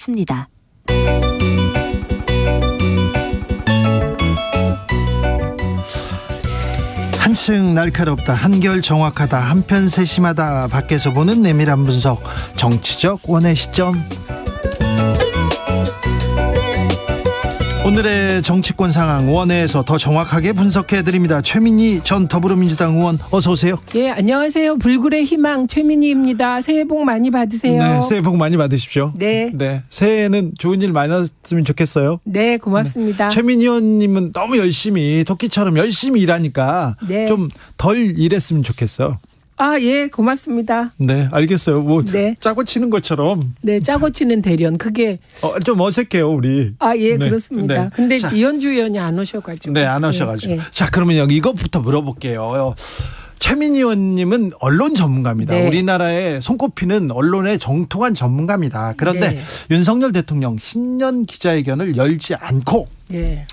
습니다. 한층 날카롭다, 한결 정확하다, 한편 세심하다, 밖에서 보는 내밀한 분석, 정치적 원의 시점. 오늘의 정치권 상황 원회에서 더 정확하게 분석해드립니다. 최민희 전 더불어민주당 의원, 어서 오세요. 예, 안녕하세요. 불굴의 희망 최민희입니다. 새해 복 많이 받으세요. 네, 새해 복 많이 받으십시오. 네. 새해에는 좋은 일 많았으면 좋겠어요. 네, 고맙습니다. 네. 최민희 의원님은 너무 열심히, 토끼처럼 열심히 일하니까 네. 좀 덜 일했으면 좋겠어. 아, 예, 고맙습니다. 네, 알겠어요. 뭐 네. 짜고 치는 것처럼. 네, 짜고 치는 대련. 그게 좀 어색해요, 우리. 아, 예, 네. 그렇습니다. 네. 근데 자, 이현주 의원이 안 오셔가지고. 네, 안 오셔가지고. 예. 자, 그러면 여기 이것부터 물어볼게요. 최민희 의원님은 언론 전문가입니다. 네. 우리나라에 손꼽히는 언론의 정통한 전문가입니다. 그런데 네. 윤석열 대통령 신년 기자회견을 열지 않고 예.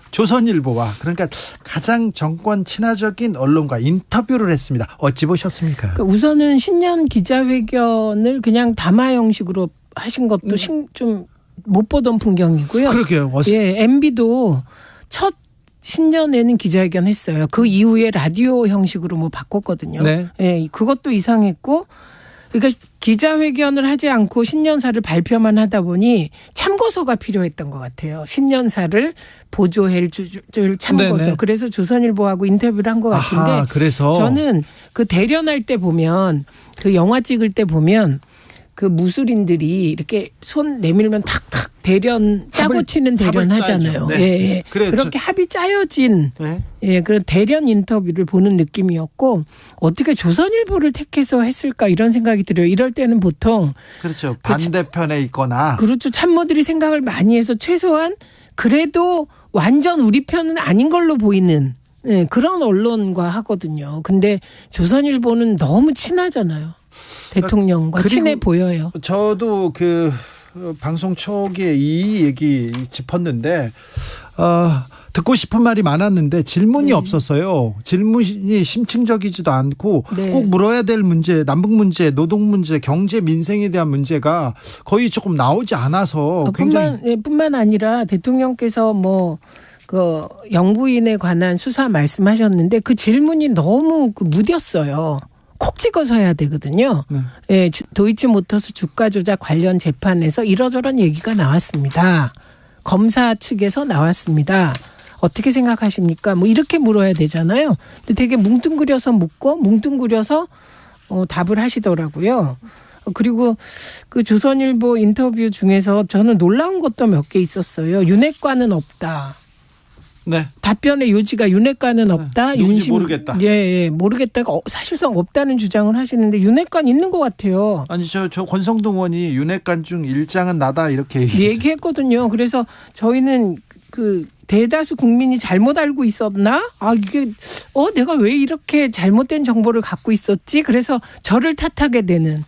조선일보와, 그러니까 가장 정권 친화적인 언론과 인터뷰를 했습니다. 어찌 보셨습니까? 그러니까 우선은 신년 기자회견을 그냥 담화 형식으로 하신 것도 좀 못 보던 풍경이고요. 그러게요. 예, MB도 첫 신년에는 기자회견 했어요. 그 이후에 라디오 형식으로 뭐 바꿨거든요. 네. 예, 그것도 이상했고, 그러니까 기자회견을 하지 않고 신년사를 발표만 하다 보니 참고서가 필요했던 것 같아요. 신년사를 보조해 줄 참고서. 네네. 그래서 조선일보하고 인터뷰를 한 것 같은데, 아하, 그래서 저는 그 대련할 때 보면, 그 영화 찍을 때 보면 그 무술인들이 이렇게 손 내밀면 탁탁 대련 짜고 치는 대련 합을 하잖아요. 짜죠. 네. 예, 예. 그래, 그렇게 합이 짜여진 네. 예, 그런 대련 인터뷰를 보는 느낌이었고, 어떻게 조선일보를 택해서 했을까 이런 생각이 들어요. 이럴 때는 보통 그렇죠. 반대편에 있거나. 그렇죠. 참모들이 생각을 많이 해서 최소한 그래도 완전 우리 편은 아닌 걸로 보이는 예, 그런 언론과 하거든요. 근데 조선일보는 너무 친하잖아요. 대통령과 친해 보여요. 저도 그 방송 초기에 이 얘기 짚었는데 듣고 싶은 말이 많았는데 질문이 없었어요. 질문이 심층적이지도 않고 네. 꼭 물어야 될 문제, 남북 문제, 노동 문제, 경제 민생에 대한 문제가 거의 조금 나오지 않아서 굉장히 뿐만 아니라 대통령께서 뭐 그 영부인에 관한 수사 말씀하셨는데 그 질문이 너무 무뎠어요. 콕 찍어서 해야 되거든요. 네. 예, 도이치모터스 주가 조작 관련 재판에서 이러저런 얘기가 나왔습니다. 검사 측에서 나왔습니다. 어떻게 생각하십니까? 뭐 이렇게 물어야 되잖아요. 근데 되게 뭉뚱그려서 묻고 뭉뚱그려서 답을 하시더라고요. 그리고 그 조선일보 인터뷰 중에서 저는 놀라운 것도 몇 개 있었어요. 윤핵관은 없다. 네. 답변의 요지가 윤핵관은 없다. 누군지 모르겠다. 예, 모르겠다가 사실상 없다는 주장을 하시는데 윤핵관 있는 것 같아요. 아니 저 권성동 의원이 윤핵관 중 일장은 나다 이렇게 얘기했거든요. 그래서 저희는 그 대다수 국민이 잘못 알고 있었나? 아 이게 내가 왜 이렇게 잘못된 정보를 갖고 있었지? 그래서 저를 탓하게 되는.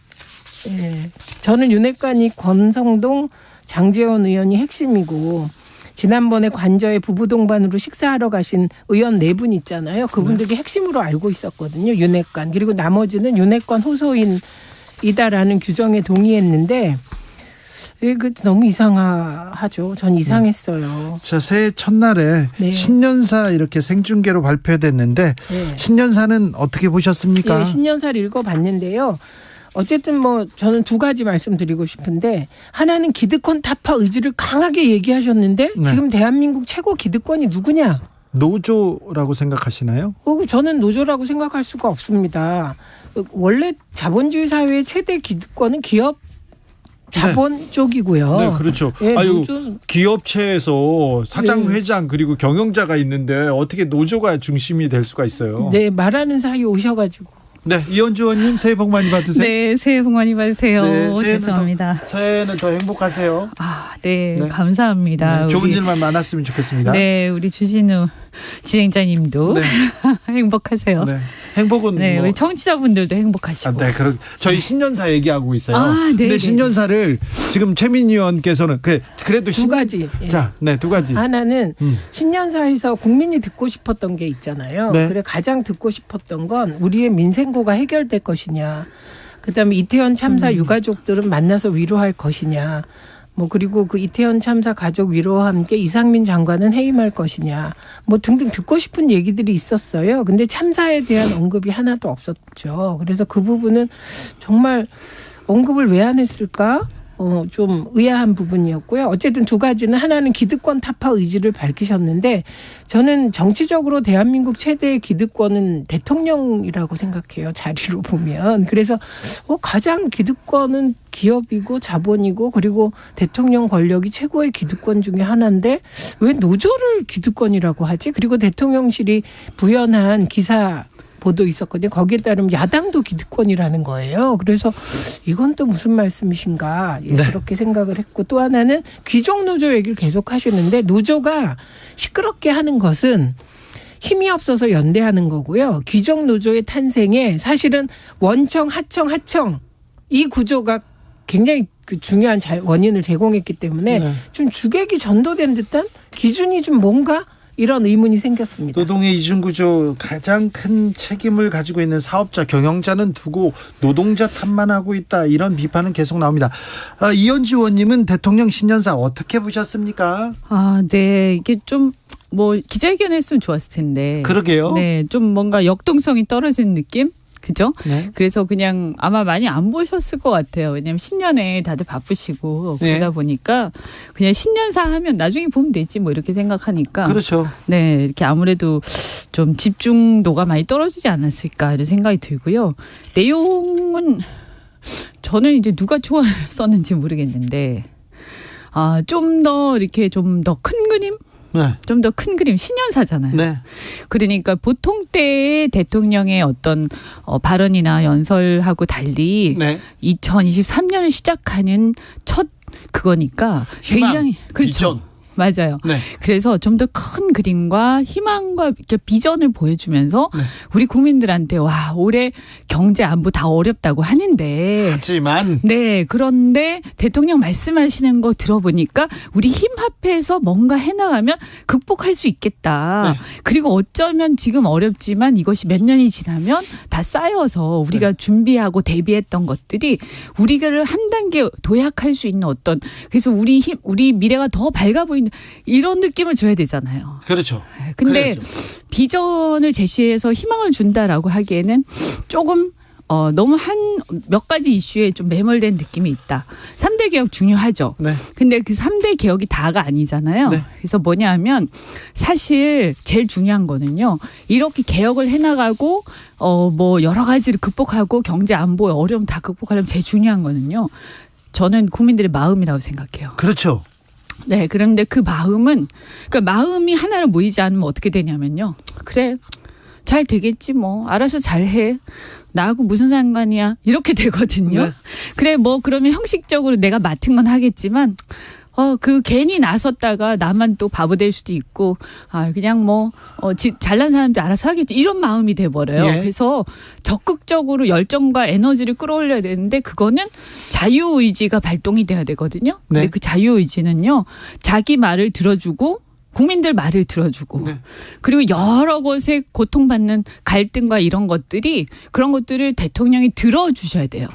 예, 저는 윤핵관이 권성동, 장제원 의원이 핵심이고. 지난번에 관저에 부부 동반으로 식사하러 가신 의원 4분 있잖아요. 그분들이 핵심으로 알고 있었거든요. 윤핵관. 그리고 나머지는 윤핵관 호소인이다라는 규정에 동의했는데 그 너무 이상하죠. 전 이상했어요. 자, 새해 첫날에 네. 신년사 이렇게 생중계로 발표됐는데 네. 신년사는 어떻게 보셨습니까? 예, 신년사를 읽어봤는데요. 어쨌든 뭐 저는 두 가지 말씀드리고 싶은데 하나는 기득권 타파 의지를 강하게 얘기하셨는데 네. 지금 대한민국 최고 기득권이 누구냐? 노조라고 생각하시나요? 저는 노조라고 생각할 수가 없습니다. 원래 자본주의 사회의 최대 기득권은 기업 자본 쪽이고요. 네, 그렇죠. 예, 아유, 노조. 기업체에서 사장, 네. 회장 그리고 경영자가 있는데 어떻게 노조가 중심이 될 수가 있어요? 네, 말하는 사이에 오셔가지고. 네, 이현주 의원님 새해 복 많이 받으세요. 네, 새해 복 많이 받으세요. 네, 죄송합니다. 새해는 더 행복하세요. 네, 네. 감사합니다. 네, 좋은 일만 많았으면 좋겠습니다. 네, 우리 주진우 진행자님도 네. 행복하세요. 네, 행복은 네, 우리 청취자분들도 행복하시고. 네, 저희 신년사 얘기하고 있어요. 네. 근데 신년사를 지금 최민희 의원께서는 그래도 두 가지. 예. 자, 네, 두 가지. 하나는 신년사에서 국민이 듣고 싶었던 게 있잖아요. 네. 그래 가장 듣고 싶었던 건 우리의 민생고가 해결될 것이냐. 그다음에 이태원 참사 유가족들은 만나서 위로할 것이냐. 뭐 그리고 그 이태원 참사 가족 위로와 함께 이상민 장관은 해임할 것이냐. 뭐 등등 듣고 싶은 얘기들이 있었어요. 근데 참사에 대한 언급이 하나도 없었죠. 그래서 그 부분은 정말 언급을 왜 안 했을까? 좀 의아한 부분이었고요. 어쨌든 두 가지는 하나는 기득권 타파 의지를 밝히셨는데 저는 정치적으로 대한민국 최대의 기득권은 대통령이라고 생각해요. 자리로 보면. 그래서 가장 기득권은 기업이고 자본이고 그리고 대통령 권력이 최고의 기득권 중에 하나인데 왜 노조를 기득권이라고 하지? 그리고 대통령실이 부연한 기사 보도 있었거든요. 거기에 따르면 야당도 기득권이라는 거예요. 그래서 이건 또 무슨 말씀이신가 그렇게 생각을 했고 또 하나는 귀족 노조 얘기를 계속 하시는데 노조가 시끄럽게 하는 것은 힘이 없어서 연대하는 거고요. 귀족 노조의 탄생에 사실은 원청, 하청 이 구조가 굉장히 그 중요한 원인을 제공했기 때문에 좀 주객이 전도된 듯한 기준이 좀 뭔가 이런 의문이 생겼습니다. 노동의 이중구조 가장 큰 책임을 가지고 있는 사업자, 경영자는 두고 노동자 탓만 하고 있다. 이런 비판은 계속 나옵니다. 이현주 의원님은 대통령 신년사 어떻게 보셨습니까? 네. 이게 좀 뭐 기자회견 했으면 좋았을 텐데. 그러게요. 네. 좀 뭔가 역동성이 떨어진 느낌? 그죠? 네. 그래서 그냥 아마 많이 안 보셨을 것 같아요. 왜냐하면 신년에 다들 바쁘시고 그러다 보니까 그냥 신년사 하면 나중에 보면 되지 뭐 이렇게 생각하니까. 그렇죠. 네, 이렇게 아무래도 좀 집중도가 많이 떨어지지 않았을까 이런 생각이 들고요. 내용은 저는 이제 누가 좋아했었는지 모르겠는데 좀 더 이렇게 좀 더 큰 그림? 네. 좀 더 큰 그림 신년사잖아요. 네. 그러니까 보통 때의 대통령의 어떤 발언이나 연설하고 달리 2023년을 시작하는 첫 그거니까 굉장히 그렇죠. 비전. 맞아요. 네. 그래서 좀 더 큰 그림과 희망과 이렇게 비전을 보여주면서 우리 국민들한테 와 올해 경제 안보 다 어렵다고 하는데 하지만 그런데 대통령 말씀하시는 거 들어보니까 우리 힘 합해서 뭔가 해나가면 극복할 수 있겠다. 그리고 어쩌면 지금 어렵지만 이것이 몇 년이 지나면 다 쌓여서 우리가 준비하고 대비했던 것들이 우리를 한 단계 도약할 수 있는 어떤 그래서 우리 미래가 더 밝아 보이는 이런 느낌을 줘야 되잖아요. 그렇죠. 근데 그래야죠. 비전을 제시해서 희망을 준다라고 하기에는 조금 너무 한 몇 가지 이슈에 좀 매몰된 느낌이 있다. 3대 개혁 중요하죠. 네. 근데 그 3대 개혁이 다가 아니잖아요. 네. 그래서 뭐냐 하면 사실 제일 중요한 거는요. 이렇게 개혁을 해나가고 뭐 여러 가지를 극복하고 경제 안보의 어려움 다 극복하려면 제일 중요한 거는요. 저는 국민들의 마음이라고 생각해요. 그렇죠. 네, 그런데 그 마음은 그러니까 마음이 하나로 모이지 않으면 어떻게 되냐면요. 그래, 잘 되겠지 뭐 알아서 잘해. 나하고 무슨 상관이야 이렇게 되거든요. 네. 그래 뭐 그러면 형식적으로 내가 맡은 건 하겠지만 그 괜히 나섰다가 나만 또 바보 될 수도 있고 그냥 뭐 잘난 사람들 알아서 하겠지 이런 마음이 돼버려요. 그래서 적극적으로 열정과 에너지를 끌어올려야 되는데 그거는 자유의지가 발동이 돼야 되거든요. 근데 그 자유의지는요 자기 말을 들어주고 국민들 말을 들어주고 그리고 여러 곳에 고통받는 갈등과 이런 것들이 그런 것들을 대통령이 들어주셔야 돼요.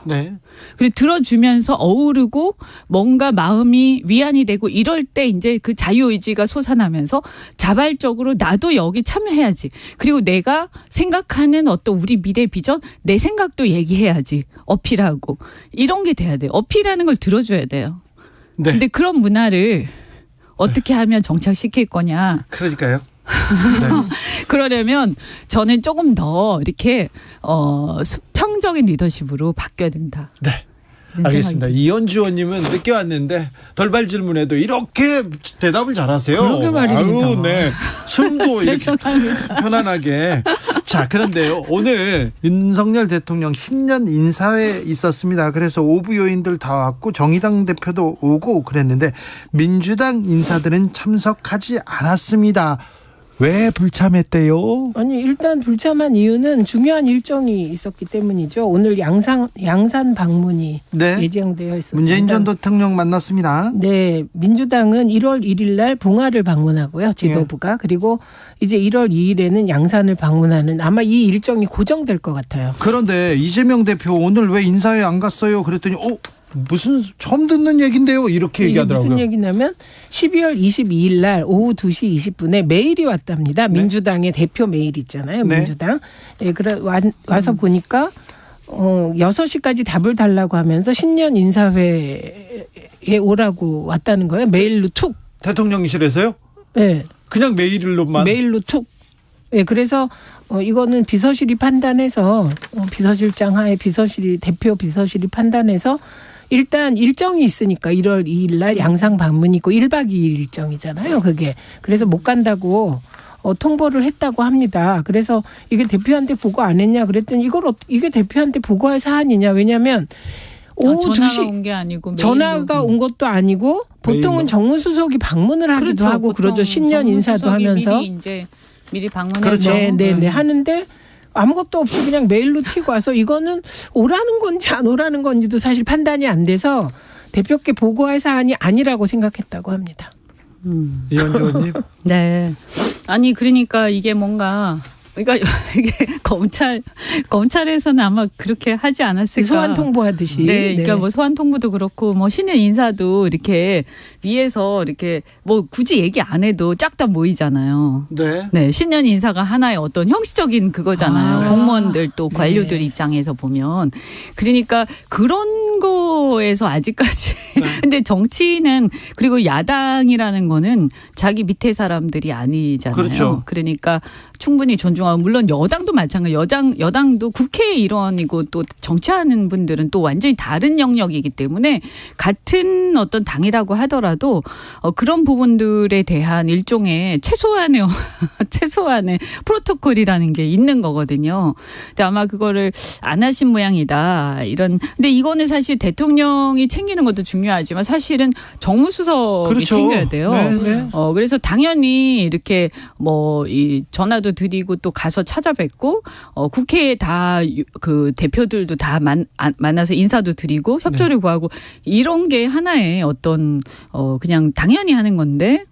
그리고 들어주면서 어우르고 뭔가 마음이 위안이 되고 이럴 때 이제 그 자유의지가 솟아나면서 자발적으로 나도 여기 참여해야지. 그리고 내가 생각하는 어떤 우리 미래 비전 내 생각도 얘기해야지. 어필하고 이런 게 돼야 돼요. 어필하는 걸 들어줘야 돼요. 근데 그런 문화를 어떻게 하면 정착시킬 거냐. 그러니까요. 그러려면 저는 조금 더 이렇게 수평적인 리더십으로 바뀌어야 된다. 네. 알겠습니다. 이현주 의원님은 늦게 왔는데 돌발 질문에도 이렇게 대답을 잘하세요. 그러게 말입니다. 네. 숨도 이렇게 편안하게. 자, 그런데요. 오늘 윤석열 대통령 신년 인사회 있었습니다. 그래서 오부 요인들 다 왔고 정의당 대표도 오고 그랬는데 민주당 인사들은 참석하지 않았습니다. 왜 불참했대요? 아니 일단 불참한 이유는 중요한 일정이 있었기 때문이죠. 오늘 양산 방문이 네. 예정되어 있었습니다. 문재인 전 대통령 만났습니다. 네, 민주당은 1월 1일 날 봉화를 방문하고요. 지도부가. 그리고 이제 1월 2일에는 양산을 방문하는 아마 이 일정이 고정될 것 같아요. 그런데 이재명 대표 오늘 왜 인사회 안 갔어요? 그랬더니 무슨 처음 듣는 얘긴데요. 이렇게 이게 얘기하더라고요. 무슨 얘기냐면 12월 22일 날 오후 2시 20분에 메일이 왔답니다. 네. 민주당의 대표 메일 있잖아요. 네. 민주당. 예, 그래 와서 보니까 6시까지 답을 달라고 하면서 신년 인사회에 오라고 왔다는 거예요. 메일로 툭. 대통령실에서요? 네. 그냥 메일로만? 메일로 툭. 예, 그래서 이거는 비서실이 판단해서 비서실장 하에 대표 비서실이 판단해서 일단 일정이 있으니까 1월 2일 날 양상 방문이 있고 1박 2일 일정이잖아요. 그게. 그래서 못 간다고 통보를 했다고 합니다. 그래서 이게 대표한테 보고 안 했냐 그랬더니 이게 대표한테 보고할 사안이냐. 왜냐하면 오후 전화가 2시 온 게 아니고 전화가 온 것도 아니고 보통은 메일로. 정무수석이 방문을 하기도 그렇죠. 하고 그러죠. 신년 인사도 하면서. 미리 방문해서 그렇죠. 네. 하는데 아무것도 없이 그냥 메일로 튀고 와서 이거는 오라는 건지 안 오라는 건지도 사실 판단이 안 돼서 대표께 보고할 사안이 아니라고 생각했다고 합니다. 이현주 의원님. 네. 아니 그러니까 이게 뭔가 그러니까 이게 검찰에서는 아마 그렇게 하지 않았을까. 소환 통보하듯이. 네, 그러니까 뭐 소환 통보도 그렇고 뭐 신년 인사도 이렇게 위에서 이렇게 뭐 굳이 얘기 안 해도 쫙 다 모이잖아요. 네. 네, 신년 인사가 하나의 어떤 형식적인 그거잖아요. 공무원들 또 관료들 입장에서 보면 그러니까 그런 거에서 아직까지. 근데 정치는 그리고 야당이라는 거는 자기 밑에 사람들이 아니잖아요. 그렇죠. 그러니까 충분히 존중하고 물론 여당도 마찬가지. 여당도 국회 일원이고 또 정치하는 분들은 또 완전히 다른 영역이기 때문에 같은 어떤 당이라고 하더라도 그런 부분들에 대한 일종의 최소한의 프로토콜이라는 게 있는 거거든요. 근데 아마 그거를 안 하신 모양이다. 근데 이거는 사실 대통령이 챙기는 것도 중요하지만 사실은 정무수석이 그렇죠. 챙겨야 돼요. 네. 그래서 당연히 이렇게 뭐 이 전화도 드리고 또 가서 찾아뵙고 국회에 다 그 대표들도 다 만나서 인사도 드리고 협조를 구하고 이런 게 하나의 어떤 그냥 당연히 하는 건데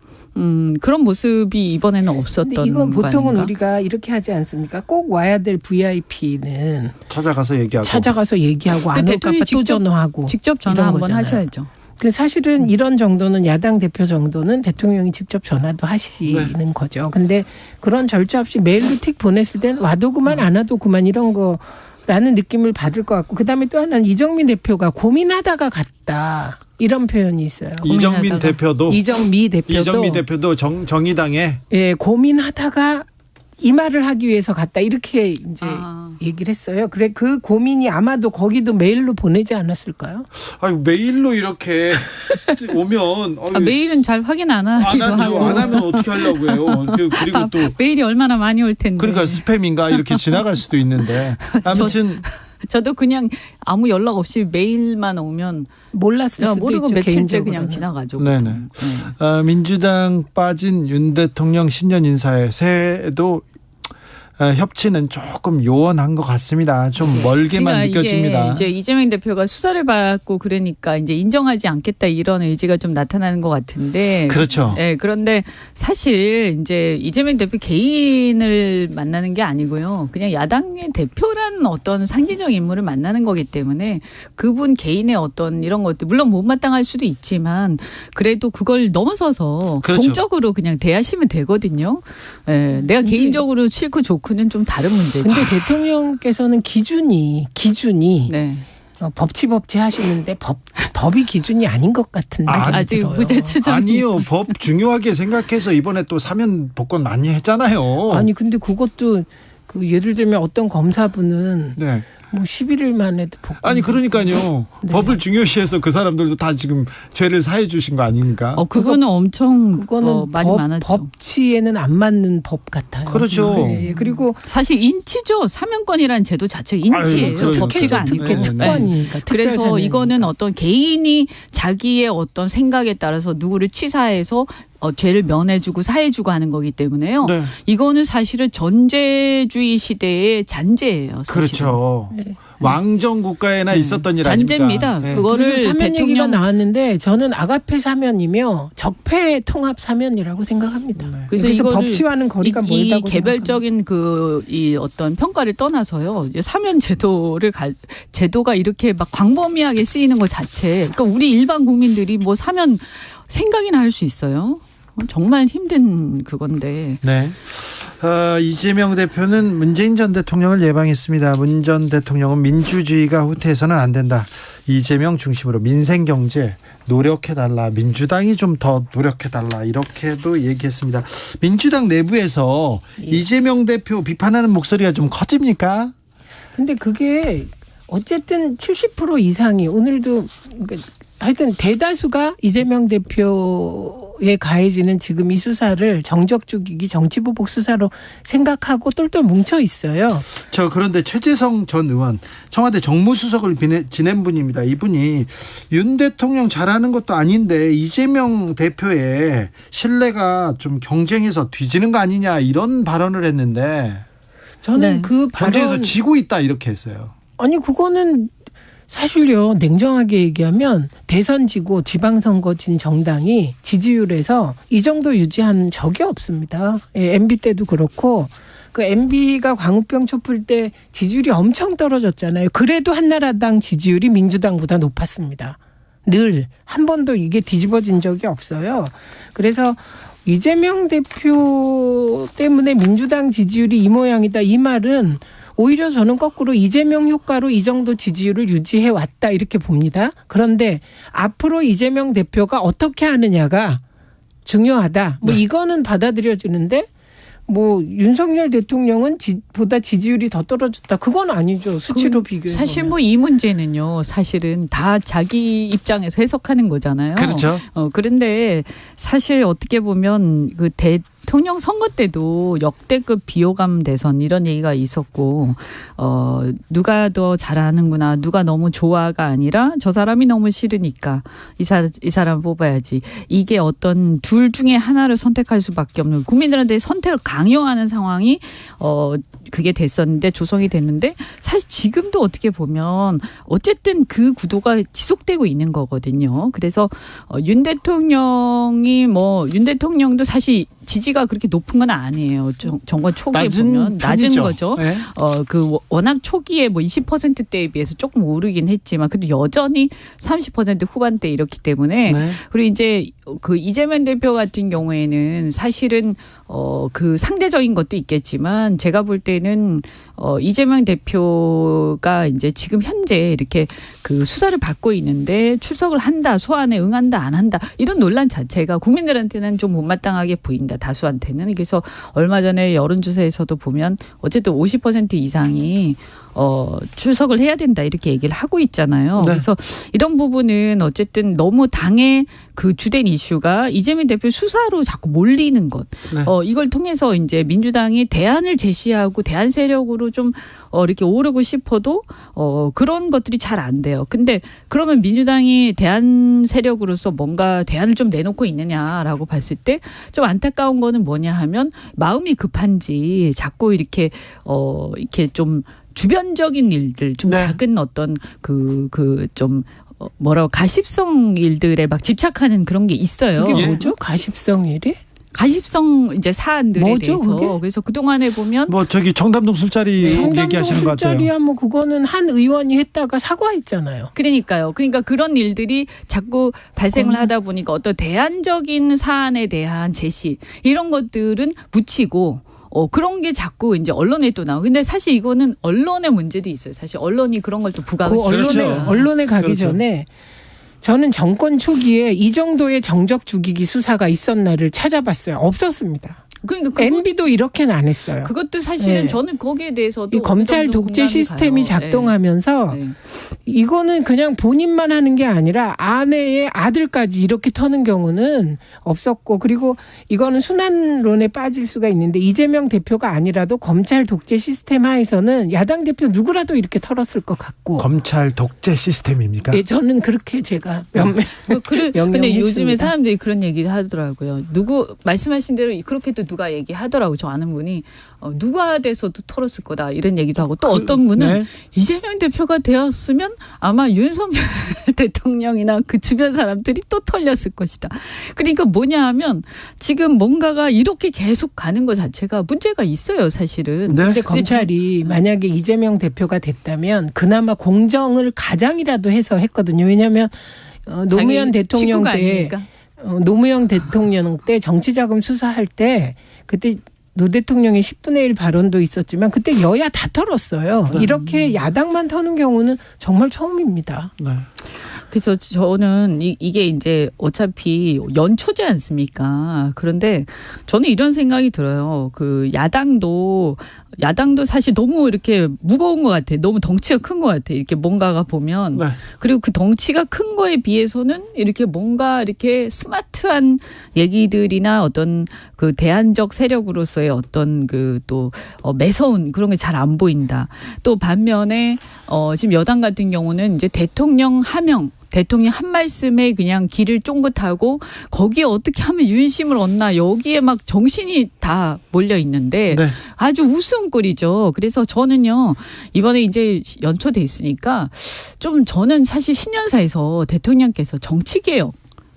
그런 모습이 이번에는 없었던 거 이건 보통은 아닌가? 우리가 이렇게 하지 않습니까? 꼭 와야 될 VIP는 찾아가서 얘기하고 안 올까 봐 또 전화하고 직접 전화 이런 한번 거잖아요. 하셔야죠. 사실은 이런 정도는 야당 대표 정도는 대통령이 직접 전화도 하시는 거죠. 근데 그런 절차 없이 메일로 틱 보냈을 때는 와도 그만 안 와도 그만 이런 거라는 느낌을 받을 것 같고 그다음에 또 하나는 이정민 대표가 고민하다가 갔다. 이런 표현이 있어요. 이정민 대표도 이정미 대표도 정의당에 고민하다가 이 말을 하기 위해서 갔다 이렇게 이제 얘기를 했어요. 그래 그 고민이 아마도 거기도 메일로 보내지 않았을까요? 아니 메일로 이렇게 오면 메일은 잘 확인 안 하기도 하고 안 하면 어떻게 하려고요? 그리고 또 메일이 얼마나 많이 올 텐데. 그러니까 스팸인가 이렇게 지나갈 수도 있는데 아무튼 저도 그냥 아무 연락 없이 메일만 오면 몰랐을 수도 모르고 있죠. 며칠째 그냥 지나가죠. 네네. 민주당 빠진 윤 대통령 신년 인사에 새해에도 협치는 조금 요원한 것 같습니다. 좀 멀게만 그러니까 느껴집니다. 이게 이제 이재명 대표가 수사를 받고 그러니까 이제 인정하지 않겠다 이런 의지가 좀 나타나는 것 같은데. 그렇죠. 네, 그런데 사실 이제 이재명 대표 개인을 만나는 게 아니고요. 그냥 야당의 대표라는 어떤 상징적 인물을 만나는 거기 때문에 그분 개인의 어떤 이런 것들 물론 못마땅할 수도 있지만 그래도 그걸 넘어서서 그렇죠. 공적으로 그냥 대하시면 되거든요. 네, 내가 개인적으로 싫고 좋고는 좀 다른 문제죠. 근데 대통령께서는 기준이 네. 법치 하시는데 법이 기준이 아닌 것 같은데 아직 무죄 추정. 아니요. 법 중요하게 생각해서 이번에 또 사면 복권 많이 했잖아요. 아니 근데 그것도 예를 들면 어떤 검사분은 네. 뭐 11일 만에도 복권. 아니 그러니까요. 네. 법을 중요시해서 그 사람들도 다 지금 죄를 사해 주신 거 아닙니까? 그거는 엄청 그거는 많이 많았죠. 법치에는 안 맞는 법 같아요. 그렇죠. 네. 그리고 사실 인치죠. 사면권이라는 제도 자체가 인치예요. 그렇죠. 법치가 아니고. 특권이니까. 그래서 이거는 어떤 개인이 자기의 어떤 생각에 따라서 누구를 취사해서 죄를 면해주고 사해주고 하는 거기 때문에요. 네. 이거는 사실은 전제주의 시대의 잔재예요. 사실은. 그렇죠. 왕정 국가에나 있었던 일 아닙니까? 잔재입니다. 네. 그거를 그래서 사면 얘기가 대통령 나왔는데 저는 악압회 사면이며 적폐 통합 사면이라고 생각합니다. 네. 그래서 이거를 법치와는 거리가 이 멀다고 개별적인 이 어떤 평가를 떠나서요. 이제 사면 제도가 이렇게 막 광범위하게 쓰이는 것 자체. 그러니까 우리 일반 국민들이 뭐 사면 생각이나 할 수 있어요. 정말 힘든 그건데. 네. 이재명 대표는 문재인 전 대통령을 예방했습니다. 문 전 대통령은 민주주의가 후퇴해서는 안 된다. 이재명 중심으로 민생 경제 노력해달라. 민주당이 좀 더 노력해달라. 이렇게도 얘기했습니다. 민주당 내부에서 이재명 대표 비판하는 목소리가 좀 커집니까? 근데 그게 어쨌든 70% 이상이 오늘도 하여튼 대다수가 이재명 대표에 가해지는 지금 이 수사를 정적 죽이기 정치보복 수사로 생각하고 똘똘 뭉쳐 있어요. 그런데 최재성 전 의원 청와대 정무수석을 지낸 분입니다. 이분이 윤 대통령 잘하는 것도 아닌데 이재명 대표의 신뢰가 좀 경쟁에서 뒤지는 거 아니냐 이런 발언을 했는데 저는 그 발언 경쟁에서 지고 있다 이렇게 했어요. 아니 그거는 사실요 냉정하게 얘기하면 대선 지고 지방선거 진 정당이 지지율에서 이 정도 유지한 적이 없습니다. MB 때도 그렇고 그 MB가 광우병 촛불 때 지지율이 엄청 떨어졌잖아요. 그래도 한나라당 지지율이 민주당보다 높았습니다. 늘 한 번도 이게 뒤집어진 적이 없어요. 그래서 이재명 대표 때문에 민주당 지지율이 이 모양이다 이 말은 오히려 저는 거꾸로 이재명 효과로 이 정도 지지율을 유지해 왔다 이렇게 봅니다. 그런데 앞으로 이재명 대표가 어떻게 하느냐가 중요하다. 뭐 이거는 받아들여지는데 뭐 윤석열 대통령은 보다 지지율이 더 떨어졌다. 그건 아니죠. 수치로 비교해 사실 뭐 이 문제는요. 사실은 다 자기 입장에서 해석하는 거잖아요. 그렇죠. 그런데 사실 어떻게 보면 그 대통령 선거 때도 역대급 비호감 대선 이런 얘기가 있었고 누가 더 잘하는구나 누가 너무 좋아가 아니라 저 사람이 너무 싫으니까 이 사람 뽑아야지. 이게 어떤 둘 중에 하나를 선택할 수밖에 없는 국민들한테 선택을 강요하는 상황이 그게 됐었는데 조성이 됐는데 사실 지금도 어떻게 보면 어쨌든 그 구도가 지속되고 있는 거거든요. 그래서 윤 대통령도 사실 지지가 그렇게 높은 건 아니에요. 정권 초기에 보면 낮은 거죠. 네. 그 워낙 초기에 뭐 20%대에 비해서 조금 오르긴 했지만 그래도 여전히 30% 후반대 이렇기 때문에 네. 그리고 이제 그 이재명 대표 같은 경우에는 사실은 그 상대적인 것도 있겠지만 제가 볼 때는 이재명 대표가 이제 지금 현재 이렇게 그 수사를 받고 있는데 출석을 한다, 소환에 응한다, 안 한다 이런 논란 자체가 국민들한테는 좀 못마땅하게 보인다. 다수한테는. 그래서 얼마 전에 여론조사에서도 보면 어쨌든 50% 이상이 출석을 해야 된다 이렇게 얘기를 하고 있잖아요. 네. 그래서 이런 부분은 어쨌든 너무 당의 그 주된 이슈가 이재명 대표 수사로 자꾸 몰리는 것. 네. 이걸 통해서 이제 민주당이 대안을 제시하고 대안 세력으로 좀 이렇게 오르고 싶어도 그런 것들이 잘 안 돼요. 근데 그러면 민주당이 대안 세력으로서 뭔가 대안을 좀 내놓고 있느냐라고 봤을 때 좀 안타까운 거는 뭐냐 하면 마음이 급한지 자꾸 이렇게 좀 주변적인 일들 좀 네. 작은 어떤 좀 가십성 일들에 막 집착하는 그런 게 있어요. 그게 예. 뭐죠? 가십성 일이? 가십성 이제 사안들에 뭐죠, 대해서 그게? 그래서 그 동안에 보면 뭐 청담동 술자리 얘기하시는 것 같아요. 술자리야 뭐 그거는 한 의원이 했다가 사과했잖아요. 그러니까 그런 일들이 자꾸 발생을 하다 보니까 어떤 대안적인 사안에 대한 제시 이런 것들은 묻히고 그런 게 자꾸 이제 언론에 또 나오고. 근데 사실 이거는 언론의 문제도 있어요. 사실 언론이 그런 걸 또 부각을 그 그렇죠. 언론에 가기 그렇죠. 전에 저는 정권 초기에 이 정도의 정적 죽이기 수사가 있었나를 찾아봤어요. 없었습니다. 그러니까 MB도 이렇게는 안 했어요. 그것도 사실은 네. 저는 거기에 대해서도 이 검찰 독재 시스템이 작동하면서 이거는 그냥 본인만 하는 게 아니라 아내의 아들까지 이렇게 터는 경우는 없었고, 그리고 이거는 순환론에 빠질 수가 있는데 이재명 대표가 아니라도 검찰 독재 시스템 하에서는 야당 대표 누구라도 이렇게 털었을 것 같고. 검찰 독재 시스템입니까? 예, 저는 그렇게 제가 근데 요즘에 사람들이 그런 얘기를 하더라고요. 누구 말씀하신 대로 그렇게도 누가 얘기하더라고요. 저 아는 분이 누가 돼서도 털었을 거다 이런 얘기도 하고, 또 어떤 분은 네. 이재명 대표가 되었으면 아마 윤석열 대통령이나 그 주변 사람들이 또 털렸을 것이다. 그러니까 뭐냐 하면 지금 뭔가가 이렇게 계속 가는 것 자체가 문제가 있어요, 사실은. 네. 근데 검찰이 만약에 이재명 대표가 됐다면 그나마 공정을 가장이라도 해서 했거든요. 왜냐하면 노무현 대통령 때 노무현 대통령 때 정치자금 수사할 때 그때 노 대통령의 10분의 1 발언도 있었지만 그때 여야 다 털었어요. 이렇게 야당만 터는 경우는 정말 처음입니다. 네. 그래서 저는 이게 이제 어차피 연초지 않습니까? 그런데 저는 이런 생각이 들어요. 그 야당도 사실 너무 이렇게 무거운 것 같아. 너무 덩치가 큰 것 같아. 이렇게 뭔가가 보면. 네. 그리고 그 덩치가 큰 거에 비해서는 이렇게 뭔가 이렇게 스마트한 얘기들이나 어떤 그 대안적 세력으로서의 어떤 그 또 매서운 그런 게 잘 안 보인다. 또 반면에 지금 여당 같은 경우는 이제 대통령 한 말씀에 그냥 귀를 쫑긋하고 거기에 어떻게 하면 윤심을 얻나 여기에 막 정신이 다 몰려 있는데 네. 아주 웃음거리죠. 그래서 저는요 이번에 이제 연초돼 있으니까 좀 저는 사실 신년사에서 대통령께서 정치개혁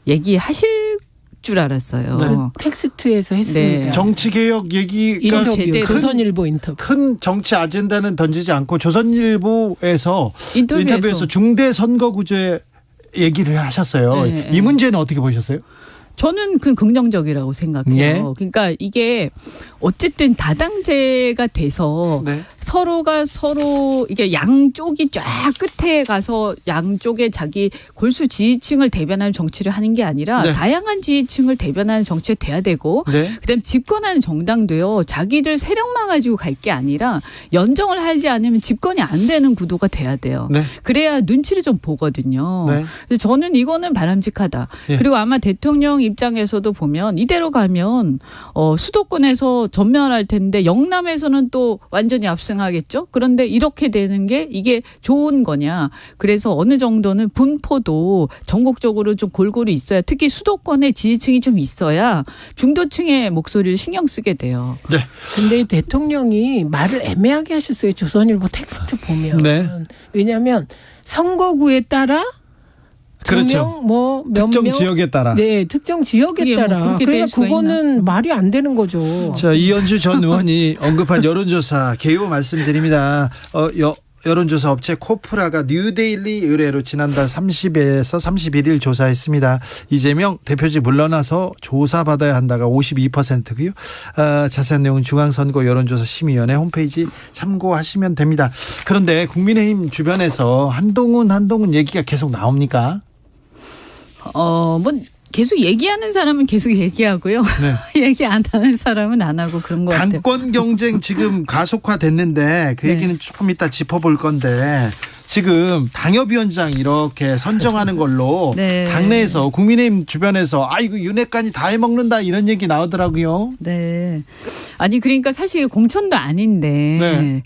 얘기하실 줄 알았어요. 네. 그 텍스트에서 했습니다. 네. 정치개혁 얘기가 인터뷰, 조선일보 인터뷰. 큰 정치 아젠다는 던지지 않고 조선일보에서 인터뷰에서 중대 선거구제 얘기를 하셨어요. 네. 이 문제는 어떻게 보셨어요? 저는 그 긍정적이라고 생각해요. 예. 그러니까 이게 어쨌든 다당제가 돼서 네. 서로가 서로 이게 양쪽이 쫙 끝에 가서 양쪽에 자기 골수 지지층을 대변하는 정치를 하는 게 아니라 네. 다양한 지지층을 대변하는 정치가 돼야 되고 네. 그다음 집권하는 정당도요. 자기들 세력만 가지고 갈 게 아니라 연정을 하지 않으면 집권이 안 되는 구도가 돼야 돼요. 네. 그래야 눈치를 좀 보거든요. 네. 그래서 저는 이거는 바람직하다. 예. 그리고 아마 대통령 입장에서도 보면 이대로 가면 수도권에서 전멸할 텐데 영남에서는 또 완전히 압승하겠죠. 그런데 이렇게 되는 게 이게 좋은 거냐. 그래서 어느 정도는 분포도 전국적으로 좀 골고루 있어야, 특히 수도권에 지지층이 좀 있어야 중도층의 목소리를 신경 쓰게 돼요. 네. 근데 대통령이 말을 애매하게 하셨어요. 조선일보 텍스트 보면. 네. 왜냐하면 선거구에 따라 그렇죠. 몇 특정 명? 지역에 따라. 네, 특정 지역에 그게 뭐 따라. 그렇게 될 그러니까 수가 그거는 있나? 말이 안 되는 거죠. 자, 이현주 전 의원이 언급한 여론조사 개요 말씀드립니다. 여론조사 업체 코프라가 뉴데일리 의뢰로 지난달 30에서 31일 조사했습니다. 이재명 대표직 물러나서 조사받아야 한다가 52%고요. 자세한 내용은 중앙선거 여론조사 심의위원회 홈페이지 참고하시면 됩니다. 그런데 국민의힘 주변에서 한동훈 얘기가 계속 나옵니까? 뭐 계속 얘기하는 사람은 계속 얘기하고요. 네. 얘기 안 하는 사람은 안 하고 그런 것 같아요. 당권 경쟁 지금 가속화됐는데 그 네. 얘기는 조금 이따 짚어볼 건데, 지금 당협위원장 이렇게 선정하는 걸로 네. 당내에서 국민의힘 주변에서 이거 윤핵관이 다 해먹는다 이런 얘기 나오더라고요. 네. 아니 그러니까 사실 공천도 아닌데 네.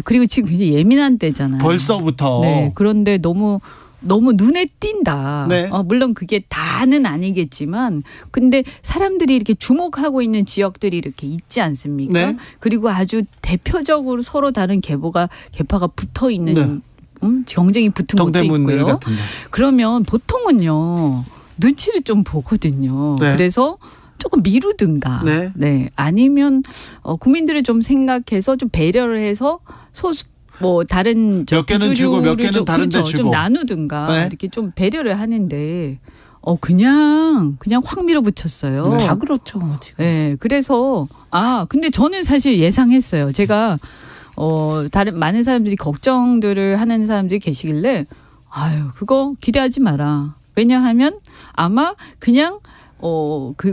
그리고 지금 굉장히 예민한 때잖아요. 벌써부터. 네. 그런데 너무 눈에 띈다. 네. 물론 그게 다는 아니겠지만 근데 사람들이 이렇게 주목하고 있는 지역들이 이렇게 있지 않습니까? 네. 그리고 아주 대표적으로 서로 다른 계파가 붙어 있는 경쟁이 붙은 것도 동대문을 있고요. 같은데. 그러면 보통은요. 눈치를 좀 보거든요. 네. 그래서 조금 미루든가. 네. 아니면 국민들을 좀 생각해서 좀 배려를 해서 다른 몇 개는 주고 몇 개는 다른 데 주고. 좀 나누든가 네. 이렇게 좀 배려를 하는데 그냥 확 밀어붙였어요. 다 그렇죠, 뭐 지금. 네, 그래서 근데 저는 사실 예상했어요. 제가 다른 많은 사람들이 걱정들을 하는 사람들이 계시길래 그거 기대하지 마라. 왜냐하면 아마 그냥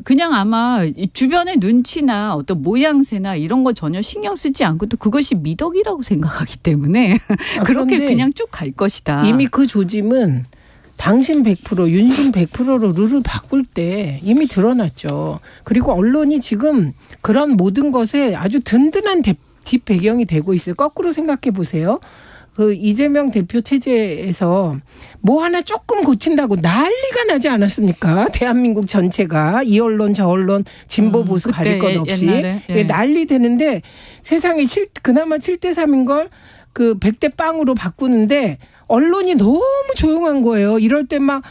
그냥 아마 주변의 눈치나 어떤 모양새나 이런 거 전혀 신경 쓰지 않고 또 그것이 미덕이라고 생각하기 때문에 그렇게 그냥 쭉 갈 것이다. 이미 그 조짐은 당신 100%, 윤심 100%로 룰을 바꿀 때 이미 드러났죠. 그리고 언론이 지금 그런 모든 것에 아주 든든한 뒷배경이 되고 있어요. 거꾸로 생각해 보세요. 그 이재명 대표 체제에서 뭐 하나 조금 고친다고 난리가 나지 않았습니까? 대한민국 전체가 이 언론 저 언론 진보 보수 가릴 것 없이 옛날에, 예. 난리 되는데 세상에 그나마 7대3인 걸 그 100대 0으로 바꾸는데 언론이 너무 조용한 거예요. 이럴 때 막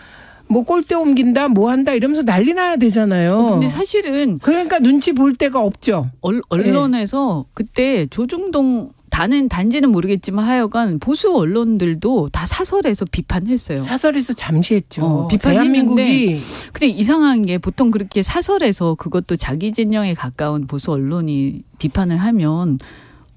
뭐 꼴대 옮긴다 뭐 한다 이러면서 난리 나야 되잖아요. 근데 사실은 그러니까 눈치 볼 데가 없죠. 언론에서 그때 조중동 단지는 모르겠지만 하여간 보수 언론들도 다 사설에서 비판했어요. 사설에서 잠시했죠. 비판했는데 대한민국이 근데 이상한 게 보통 그렇게 사설에서 그것도 자기 진영에 가까운 보수 언론이 비판을 하면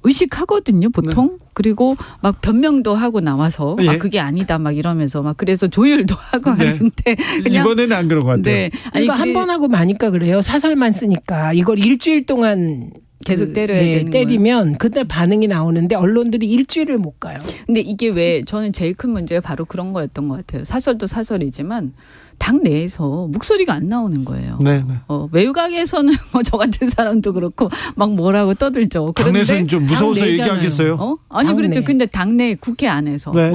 의식하거든요, 보통. 네. 그리고 막 변명도 하고 나와서 예. 그게 아니다 막 이러면서 막 그래서 조율도 하고 네. 하는데 그냥 이번에는 안 그런 것 같아요. 네. 아니 한 번 하고 마니까 그래요. 사설만 쓰니까 이걸 일주일 동안 계속 때려야 되는 때리면 그때 반응이 나오는데 언론들이 일주일을 못 가요. 근데 이게 왜 저는 제일 큰 문제가 바로 그런 거였던 것 같아요. 사설도 사설이지만 당 내에서 목소리가 안 나오는 거예요. 네. 외곽에서는 뭐 저 같은 사람도 그렇고 막 뭐라고 떠들죠. 당내에서는 좀 무서워서 얘기하겠어요? 아니 당내. 그렇죠. 근데 당내 국회 안에서 네.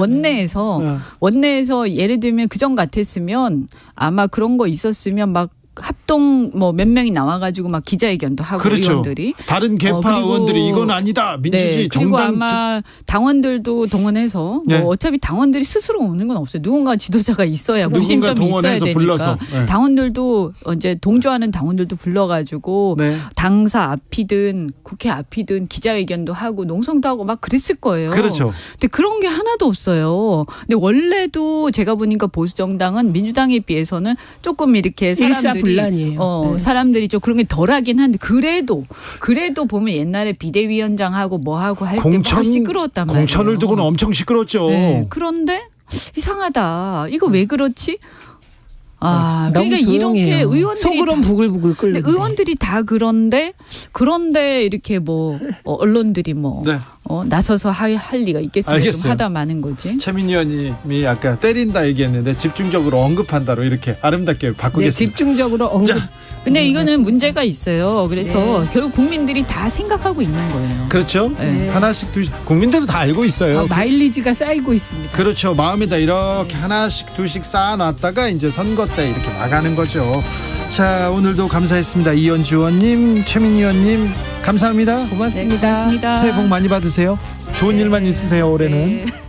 원내에서 예를 들면 그전 같았으면 아마 그런 거 있었으면 막 합동 뭐 몇 명이 나와가지고 막 기자회견도 하고 그렇죠. 의원들이 다른 개파 의원들이 이건 아니다 민주주의 네, 그리고 정당 아마 당원들도 동원해서 네. 뭐 어차피 당원들이 스스로 오는 건 없어요. 누군가 지도자가 있어야 누군가 구심점이 있어야 동원해서 되니까 불러서. 네. 당원들도 이제 동조하는 당원들도 불러가지고 네. 당사 앞이든 국회 앞이든 기자회견도 하고 농성도 하고 막 그랬을 거예요. 그렇죠. 근데 그런 게 하나도 없어요. 근데 원래도 제가 보니까 보수 정당은 민주당에 비해서는 조금 이렇게 사람들이 일사불란이에요. 네. 사람들이 좀 그런 게 덜하긴 한데 그래도 보면 옛날에 비대위원장하고 뭐하고 할 때 막 시끄러웠단 말이에요. 공천을 두고는 엄청 시끄러웠죠. 네. 그런데 이상하다. 이거 왜 그렇지? 그러니까 너무 이렇게 조용해요. 의원들이 속으론 부글부글 끓는데 의원들이 다 그런데 이렇게 뭐 언론들이 뭐 네. 나서서 할 리가 있겠습니까? 알겠어요. 좀 하다 마는 거지. 최민희 의원님이 아까 때린다 얘기했는데 집중적으로 언급한다로 이렇게 아름답게 바꾸겠습니다. 집중적으로 언급. 근데 이거는 문제가 있어요. 그래서 결국 국민들이 다 생각하고 있는 거예요. 그렇죠. 네. 하나씩 두씩 국민들은 다 알고 있어요. 마일리지가 쌓이고 있습니다. 그렇죠. 마음에다 이렇게 하나씩 두씩 쌓아놨다가 이제 선거 때 이렇게 나가는 거죠. 자, 오늘도 감사했습니다. 이현주 의원님, 최민희 의원님 감사합니다. 고맙습니다. 네, 고맙습니다. 새해 복 많이 받으세요. 좋은 일만 있으세요 올해는. 네.